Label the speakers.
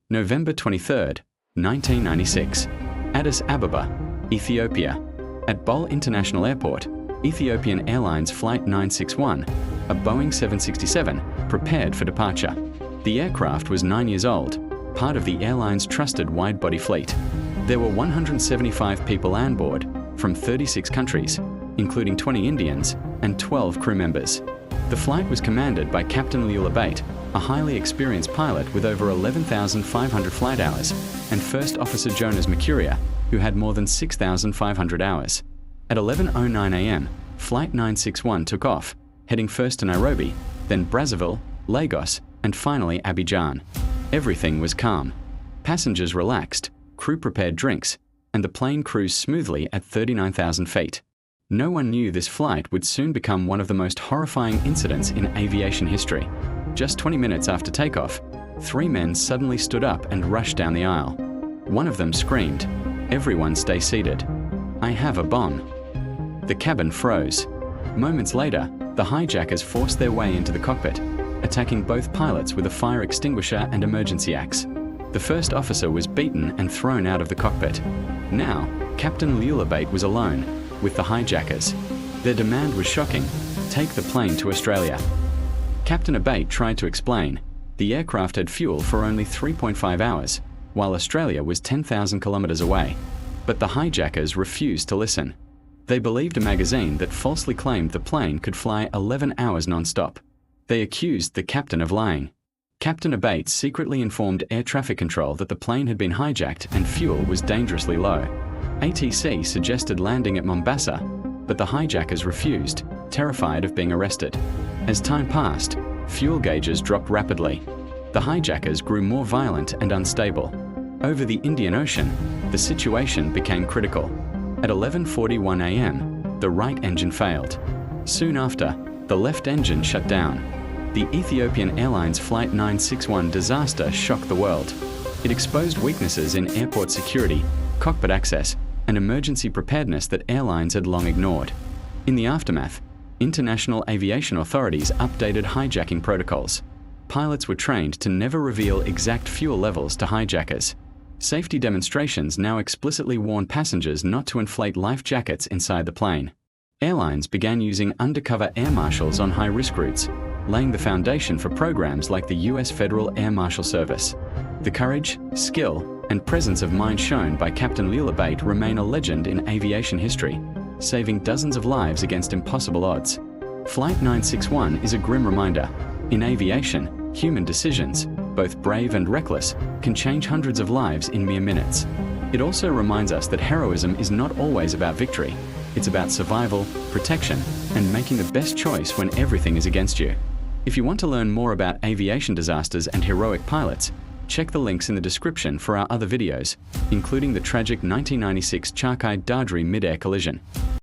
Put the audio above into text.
Speaker 1: November 23, 1996, Addis Ababa, Ethiopia. At Bole International Airport, Ethiopian Airlines Flight 961, a Boeing 767, prepared for departure. The aircraft was 9 years old, part of the airline's trusted wide-body fleet. There were 175 people on board from 36 countries, including 20 Indians and 12 crew members. The flight was commanded by Captain Leul Abate, a highly experienced pilot with over 11,500 flight hours, and First Officer Jonas Mercuria, who had more than 6,500 hours. At 11:09 a.m., Flight 961 took off, heading first to Nairobi, then Brazzaville, Lagos, and finally Abidjan. Everything was calm. Passengers relaxed, crew prepared drinks, and the plane cruised smoothly at 39,000 feet. No one knew this flight would soon become one of the most horrifying incidents in aviation history. Just 20 minutes after takeoff, 3 men suddenly stood up and rushed down the aisle. One of them screamed, "Everyone stay seated. I have a bomb." The cabin froze. Moments later, the hijackers forced their way into the cockpit, attacking both pilots with a fire extinguisher and emergency axe. The first officer was beaten and thrown out of the cockpit. Now, Captain Leul Abate was alone with the hijackers. Their demand was shocking: take the plane to Australia. Captain Abate tried to explain. The aircraft had fuel for only 3.5 hours, while Australia was 10,000 kilometers away. But the hijackers refused to listen. They believed a magazine that falsely claimed the plane could fly 11 hours non-stop. They accused the captain of lying. Captain Abate secretly informed air traffic control that the plane had been hijacked and fuel was dangerously low. ATC suggested landing at Mombasa, but the hijackers refused, terrified of being arrested. As time passed, fuel gauges dropped rapidly. The hijackers grew more violent and unstable. Over the Indian Ocean, the situation became critical. At 11:41 a.m., the right engine failed. Soon after, the left engine shut down. The Ethiopian Airlines Flight 961 disaster shocked the world. It exposed weaknesses in airport security, cockpit access, and emergency preparedness that airlines had long ignored. In the aftermath, international aviation authorities updated hijacking protocols. Pilots were trained to never reveal exact fuel levels to hijackers. Safety demonstrations now explicitly warn passengers not to inflate life jackets inside the plane. Airlines began using undercover air marshals on high-risk routes, laying the foundation for programs like the US Federal Air Marshal Service. The courage, skill, and presence of mind shown by Captain Leul Abate remain a legend in aviation history, saving dozens of lives against impossible odds. Flight 961 is a grim reminder. In aviation, human decisions, both brave and reckless, can change hundreds of lives in mere minutes. It also reminds us that heroism is not always about victory. It's about survival, protection, and making the best choice when everything is against you. If you want to learn more about aviation disasters and heroic pilots, check the links in the description for our other videos, including the tragic 1996 Charkai-Dadri mid-air collision.